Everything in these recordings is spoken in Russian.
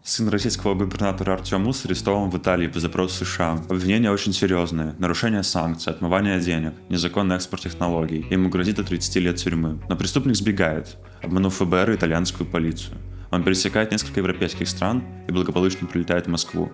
Сын российского губернатора Артем Ус арестован в Италии по запросу США. Обвинения очень серьезные. Нарушение санкций, отмывание денег, незаконный экспорт технологий. Ему грозит до 30 лет тюрьмы. Но преступник сбегает, обманув ФБР и итальянскую полицию. Он пересекает несколько европейских стран и благополучно прилетает в Москву.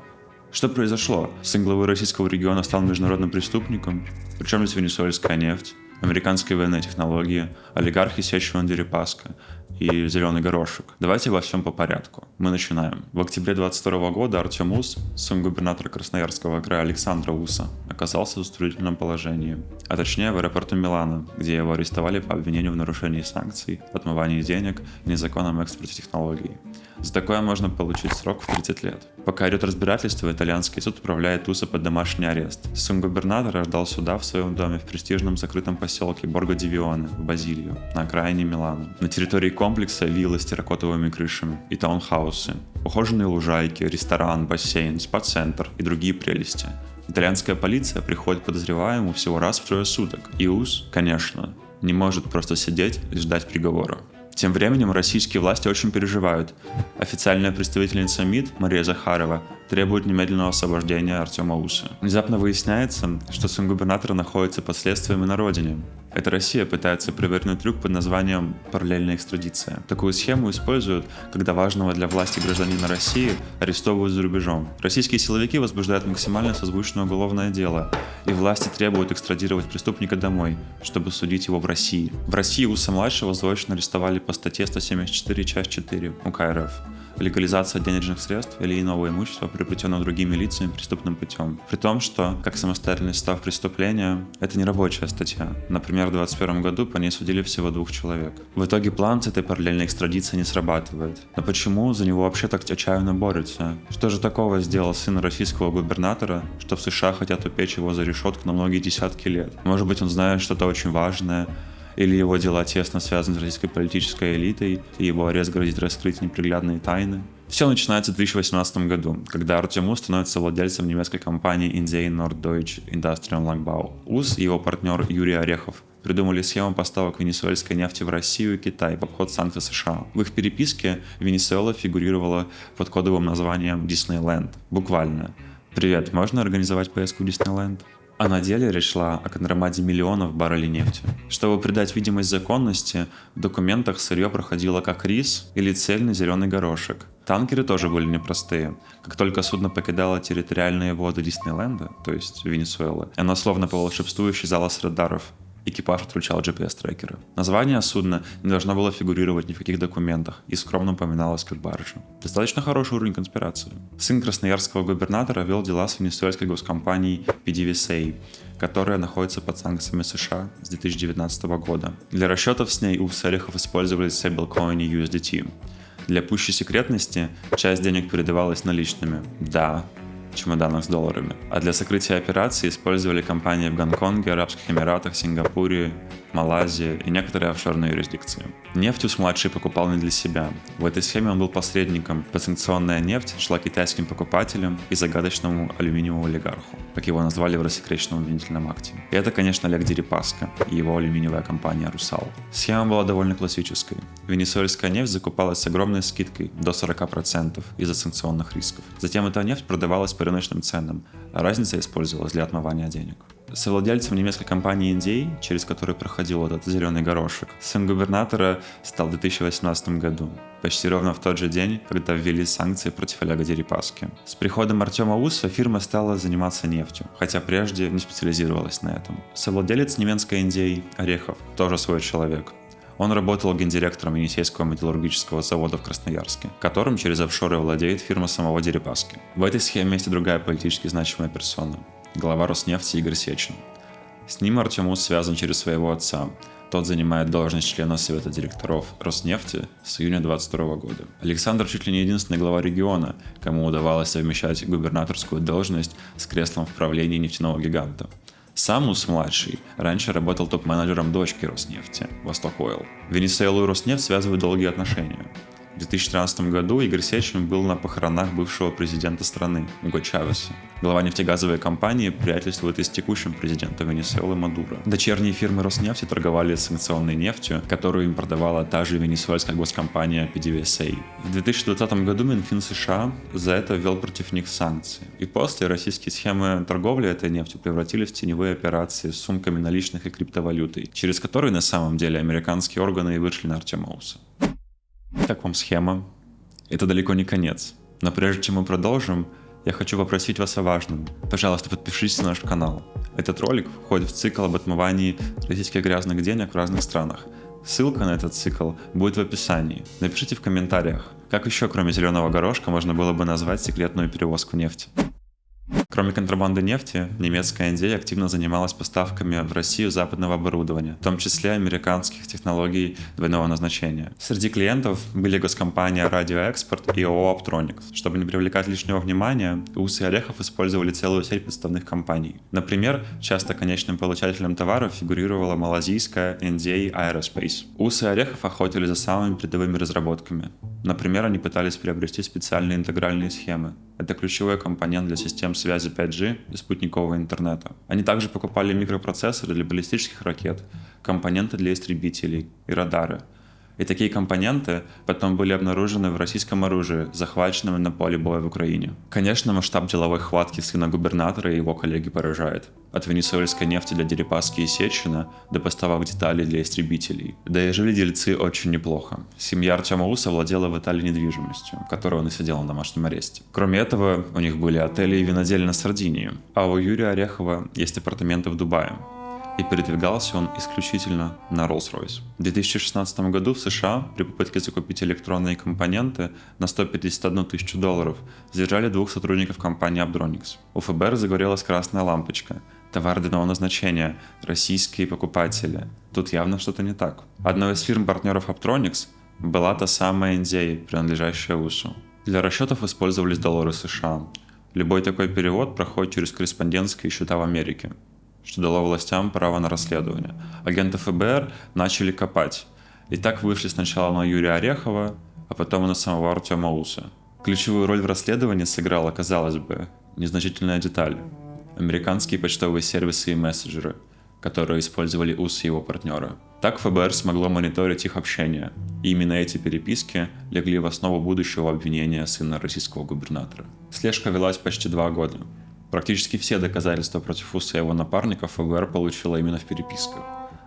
Что произошло? Сын главы российского региона стал международным преступником? Причем здесь венесуэльская нефть, американские военные технологии, олигархи сечь вон Дерипаска и зеленый горошек. Давайте во всем по порядку. Мы начинаем. В октябре 2022 года Артем Ус, сын губернатора Красноярского края Александра Уса, оказался в затруднительном положении. А точнее в аэропорту Милана, где его арестовали по обвинению в нарушении санкций, отмывании денег и незаконном экспорте технологий. За такое можно получить срок в 30 лет. Пока идет разбирательство, итальянский суд отправляет Уса под домашний арест. Сын губернатора ждал суда в своем доме в престижном закрытом поселке Борго-ди-Вионе в Базилью, на окраине Милана. На территории комплекса виллы с терракотовыми крышами и таунхаусы, ухоженные лужайки, ресторан, бассейн, спа-центр и другие прелести. Итальянская полиция приходит к подозреваемому всего раз в 3 суток. И Ус, конечно, не может просто сидеть и ждать приговора. Тем временем российские власти очень переживают. Официальная представительница МИД Мария Захарова требует немедленного освобождения Артема Уса. Внезапно выясняется, что сын губернатора находится под следствием и на родине. Эта Россия пытается провернуть трюк под названием «параллельная экстрадиция». Такую схему используют, когда важного для власти гражданина России арестовывают за рубежом. Российские силовики возбуждают максимально созвучное уголовное дело, и власти требуют экстрадировать преступника домой, чтобы судить его в России. В России Уса-младшего заочно арестовали по статье 174, часть 4 УК РФ. Легализация денежных средств или иного имущества, приобретенного другими лицами преступным путем. При том, что, как самостоятельный состав преступления, это не рабочая статья. Например, в 2021 году по ней судили всего 2 человек. В итоге план с этой параллельной экстрадиции не срабатывает. Но почему за него вообще так отчаянно борются? Что же такого сделал сын российского губернатора, что в США хотят упечь его за решетку на многие десятки лет? Может быть, он знает что-то очень важное, или его дела тесно связаны с российской политической элитой, и его арест грозит раскрыть неприглядные тайны. Все начинается в 2018 году, когда Артем Ус становится владельцем немецкой компании Indian Norddeutsche Industrial Langbau. Ус и его партнер Юрий Орехов придумали схему поставок венесуэльской нефти в Россию и Китай в обход санкций США. В их переписке Венесуэла фигурировала под кодовым названием Disneyland. Буквально. «Привет, можно организовать поездку в Диснейленд?» А на деле речь шла о контрабанде миллионов баррелей нефти. Чтобы придать видимость законности, в документах сырье проходило как рис или цельный зеленый горошек. Танкеры тоже были непростые. Как только судно покидало территориальные воды Диснейленда, то есть Венесуэлы, оно словно по волшебству исчезало с радаров. Экипаж отключал GPS-трекеры. Название судна не должно было фигурировать ни в каких документах и скромно упоминалось как баржа. Достаточно хороший уровень конспирации. Сын красноярского губернатора вел дела с венесуэльской госкомпанией PDVSA, которая находится под санкциями США с 2019 года. Для расчетов с ней у Орехов использовали stablecoin USDT. Для пущей секретности часть денег передавалась наличными. Да, чемоданах с долларами. А для сокрытия операции использовали компании в Гонконге, Арабских Эмиратах, Сингапуре, Малайзии и некоторые офшорные юрисдикции. Нефть Ус-младший покупал не для себя. В этой схеме он был посредником. Подсанкционная нефть шла китайским покупателям и загадочному алюминиевому олигарху, как его назвали в рассекреченном обвинительном акте. И это, конечно, Олег Дерипаска и его алюминиевая компания «Русал». Схема была довольно классической. Венесуэльская нефть закупалась с огромной скидкой до 40% из-за санкционных рисков. Затем эта нефть продавалась по рыночным ценам, а разница использовалась для отмывания денег. Совладельцем немецкой компании India, через которую проходил этот зеленый горошек, сын губернатора стал в 2018 году, почти ровно в тот же день, когда ввели санкции против Олега Дерипаски. С приходом Артема Уса фирма стала заниматься нефтью, хотя прежде не специализировалась на этом. Совладелец немецкой India Орехов тоже свой человек. Он работал гендиректором Енисейского металлургического завода в Красноярске, которым через офшоры владеет фирма самого Дерипаски. В этой схеме есть и другая политически значимая персона – глава Роснефти Игорь Сечин. С ним Артем Ус связан через своего отца. Тот занимает должность члена Совета директоров Роснефти с июня 2022 года. Александр чуть ли не единственный глава региона, кому удавалось совмещать губернаторскую должность с креслом в правлении нефтяного гиганта. Сам Ус-младший раньше работал топ-менеджером дочки Роснефти, Восток Ойл. Венесуэлу и Роснефть связывают долгие отношения. В 2013 году Игорь Сечин был на похоронах бывшего президента страны Уго Чавеса. Глава нефтегазовой компании приятельствует и с текущим президентом Венесуэлы Мадуро. Дочерние фирмы Роснефти торговали санкционной нефтью, которую им продавала та же венесуэльская госкомпания PDVSA. В 2020 году Минфин США за это ввел против них санкции. И после российские схемы торговли этой нефтью превратились в теневые операции с сумками наличных и криптовалютой, через которые на самом деле американские органы и вышли на Артема Уса. Как вам схема? Это далеко не конец. Но прежде чем мы продолжим, я хочу попросить вас о важном. Пожалуйста, подпишитесь на наш канал. Этот ролик входит в цикл об отмывании российских грязных денег в разных странах. Ссылка на этот цикл будет в описании. Напишите в комментариях, как еще кроме зеленого горошка можно было бы назвать секретную перевозку нефти. Кроме контрабанды нефти, немецкая НД активно занималась поставками в Россию западного оборудования, в том числе американских технологий двойного назначения. Среди клиентов были госкомпания «Радиоэкспорт» и ООО «Аптроникс». Чтобы не привлекать лишнего внимания, Ус и Орехов использовали целую сеть подставных компаний. Например, часто конечным получателем товаров фигурировала малазийская NDA Aerospace. Ус и Орехов охотились за самыми передовыми разработками. Например, они пытались приобрести специальные интегральные схемы. Это ключевой компонент для систем связи 5G и спутникового интернета. Они также покупали микропроцессоры для баллистических ракет, компоненты для истребителей и радары. И такие компоненты потом были обнаружены в российском оружии, захваченном на поле боя в Украине. Конечно, масштаб деловой хватки сына губернатора и его коллеги поражает. От венесуэльской нефти для Дерипаски и Сечина до поставок деталей для истребителей. Да и жили дельцы очень неплохо. Семья Артема Уса владела в Италии недвижимостью, в которой он и сидел на домашнем аресте. Кроме этого, у них были отели и винодельня на Сардинии, а у Юрия Орехова есть апартаменты в Дубае. И передвигался он исключительно на Rolls-Royce. В 2016 году в США при попытке закупить электронные компоненты на $151 тысячу задержали 2 сотрудников компании Abdronix. У ФБР загорелась красная лампочка. Товар двойного назначения, российские покупатели. Тут явно что-то не так. Одной из фирм-партнеров Abdronix была та самая NDA, принадлежащая УСу. Для расчетов использовались доллары США. Любой такой перевод проходит через корреспондентские счета в Америке, что дало властям право на расследование. Агенты ФБР начали копать. И так вышли сначала на Юрия Орехова, а потом и на самого Артема Уса. Ключевую роль в расследовании сыграла, казалось бы, незначительная деталь. Американские почтовые сервисы и мессенджеры, которые использовали Ус и его партнеры. Так ФБР смогло мониторить их общение. И именно эти переписки легли в основу будущего обвинения сына российского губернатора. Слежка велась почти 2 года. Практически все доказательства против Уса и его напарников ФБР получила именно в переписках,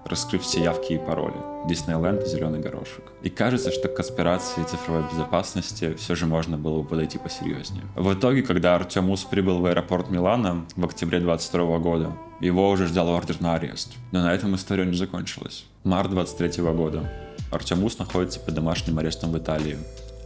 раскрыв все явки и пароли, Диснейленд и зеленый горошек. И кажется, что к конспирации цифровой безопасности все же можно было бы подойти посерьезнее. В итоге, когда Артем Ус прибыл в аэропорт Милана в октябре 2022 года, его уже ждал ордер на арест. Но на этом история не закончилась. Март 2023 года. Артем Ус находится под домашним арестом в Италии,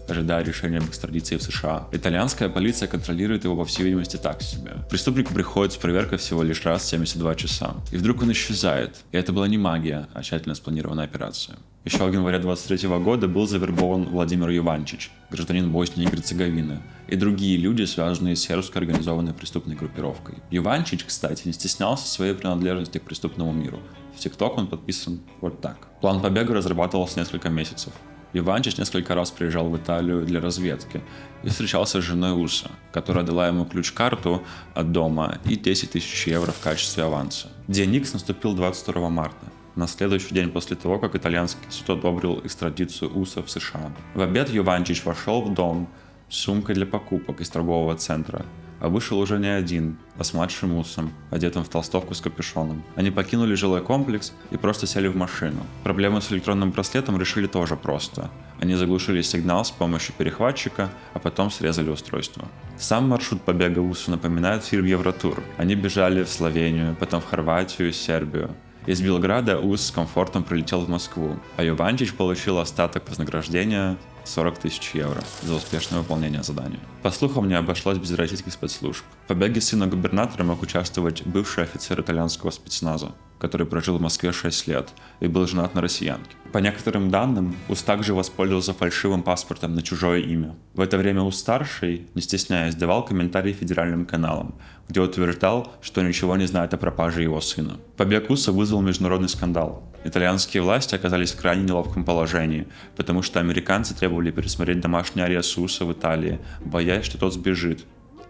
ожидая решения об экстрадиции в США. Итальянская полиция контролирует его, по всей видимости, так себе. Преступнику приходит с проверкой всего лишь раз в 72 часа. И вдруг он исчезает. И это была не магия, а тщательно спланированная операция. Еще в январе 23 года был завербован Владимир Юванчич, гражданин Боснии и Герцеговины, и другие люди, связанные с сербской организованной преступной группировкой. Юванчич, кстати, не стеснялся своей принадлежности к преступному миру. В ТикТок он подписан вот так. План побега разрабатывался несколько месяцев. Юванчич несколько раз приезжал в Италию для разведки и встречался с женой Уса, которая дала ему ключ-карту от дома и 10 тысяч евро в качестве аванса. День Икс наступил 22 марта, на следующий день после того, как итальянский суд одобрил экстрадицию Уса в США. В обед Юванчич вошел в дом с сумкой для покупок из торгового центра, а вышел уже не один, а с младшим Усом, одетым в толстовку с капюшоном. Они покинули жилой комплекс и просто сели в машину. Проблему с электронным браслетом решили тоже просто. Они заглушили сигнал с помощью перехватчика, а потом срезали устройство. Сам маршрут побега Уса напоминает фильм «Евротур». Они бежали в Словению, потом в Хорватию и Сербию. Из Белграда Ус с комфортом прилетел в Москву, а Юванчич получил остаток вознаграждения 40 тысяч евро за успешное выполнение задания. По слухам, не обошлось без российских спецслужб. В побеге сына губернатора мог участвовать бывший офицер итальянского спецназа, который прожил в Москве 6 лет и был женат на россиянке. По некоторым данным, Ус также воспользовался фальшивым паспортом на чужое имя. В это время Ус-старший, не стесняясь, давал комментарии федеральным каналам, где утверждал, что ничего не знает о пропаже его сына. Побег Уса вызвал международный скандал. Итальянские власти оказались в крайне неловком положении, потому что американцы требовали пересмотреть домашний арест Уса в Италии, боясь, что тот сбежит.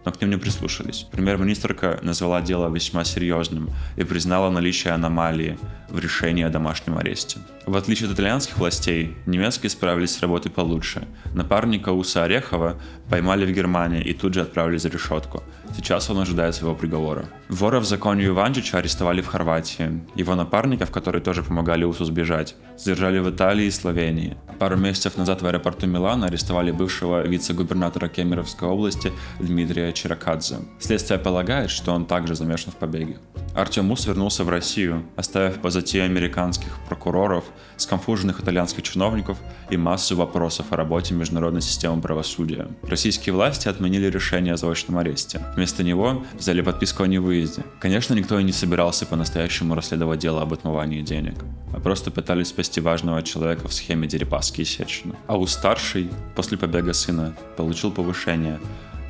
Но к ним не прислушались. Премьер-министрка назвала дело весьма серьезным и признала наличие аномалии в решении о домашнем аресте. В отличие от итальянских властей, немецкие справились с работой получше. Напарника Уса Орехова поймали в Германии и тут же отправили за решетку. Сейчас он ожидает своего приговора. Вора в законе Иванчича арестовали в Хорватии. Его напарников, которые тоже помогали Усу сбежать, задержали в Италии и Словении. Пару месяцев назад в аэропорту Милана арестовали бывшего вице-губернатора Кемеровской области Дмитрия Черакадзе. Следствие полагает, что он также замешан в побеге. Артем Ус вернулся в Россию, оставив позади американских прокуроров, сконфуженных итальянских чиновников и массу вопросов о работе международной системы правосудия. Российские власти отменили решение о заочном аресте. Вместо него взяли подписку о невыезде. Конечно, никто и не собирался по-настоящему расследовать дело об отмывании денег, а просто пытались спасти важного человека в схеме Дерипаски и Сечина. А Ус-старший после побега сына получил повышение.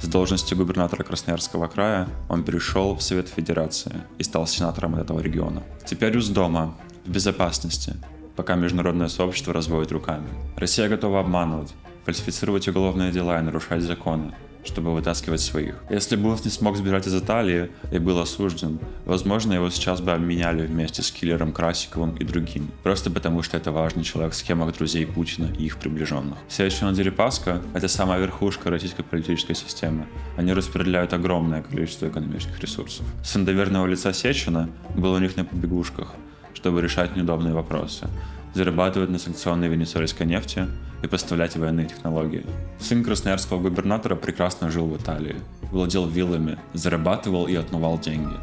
С должности губернатора Красноярского края он перешел в Совет Федерации и стал сенатором этого региона. Теперь Ус дома, в безопасности, пока международное сообщество разводит руками. Россия готова обманывать, фальсифицировать уголовные дела и нарушать законы, чтобы вытаскивать своих. Если бы Ус не смог сбежать из Италии и был осужден, возможно, его сейчас бы обменяли вместе с киллером Красиковым и другими. Просто потому, что это важный человек в схемах друзей Путина и их приближенных. Сечина и Дерипаска — это самая верхушка российской политической системы. Они распределяют огромное количество экономических ресурсов. Сын доверенного лица Сечина был у них на побегушках, чтобы решать неудобные вопросы, зарабатывать на санкционной венесуэльской нефти и поставлять военные технологии. Сын красноярского губернатора прекрасно жил в Италии, владел виллами, зарабатывал и отмывал деньги.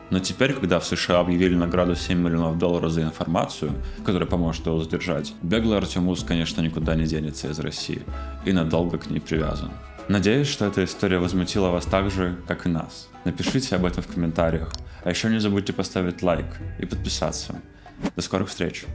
Но теперь, когда в США объявили награду $7 миллионов за информацию, которая поможет его задержать, беглый Артем Ус, конечно, никуда не денется из России и надолго к ней привязан. Надеюсь, что эта история возмутила вас так же, как и нас. Напишите об этом в комментариях, а еще не забудьте поставить лайк и подписаться. До скорых встреч!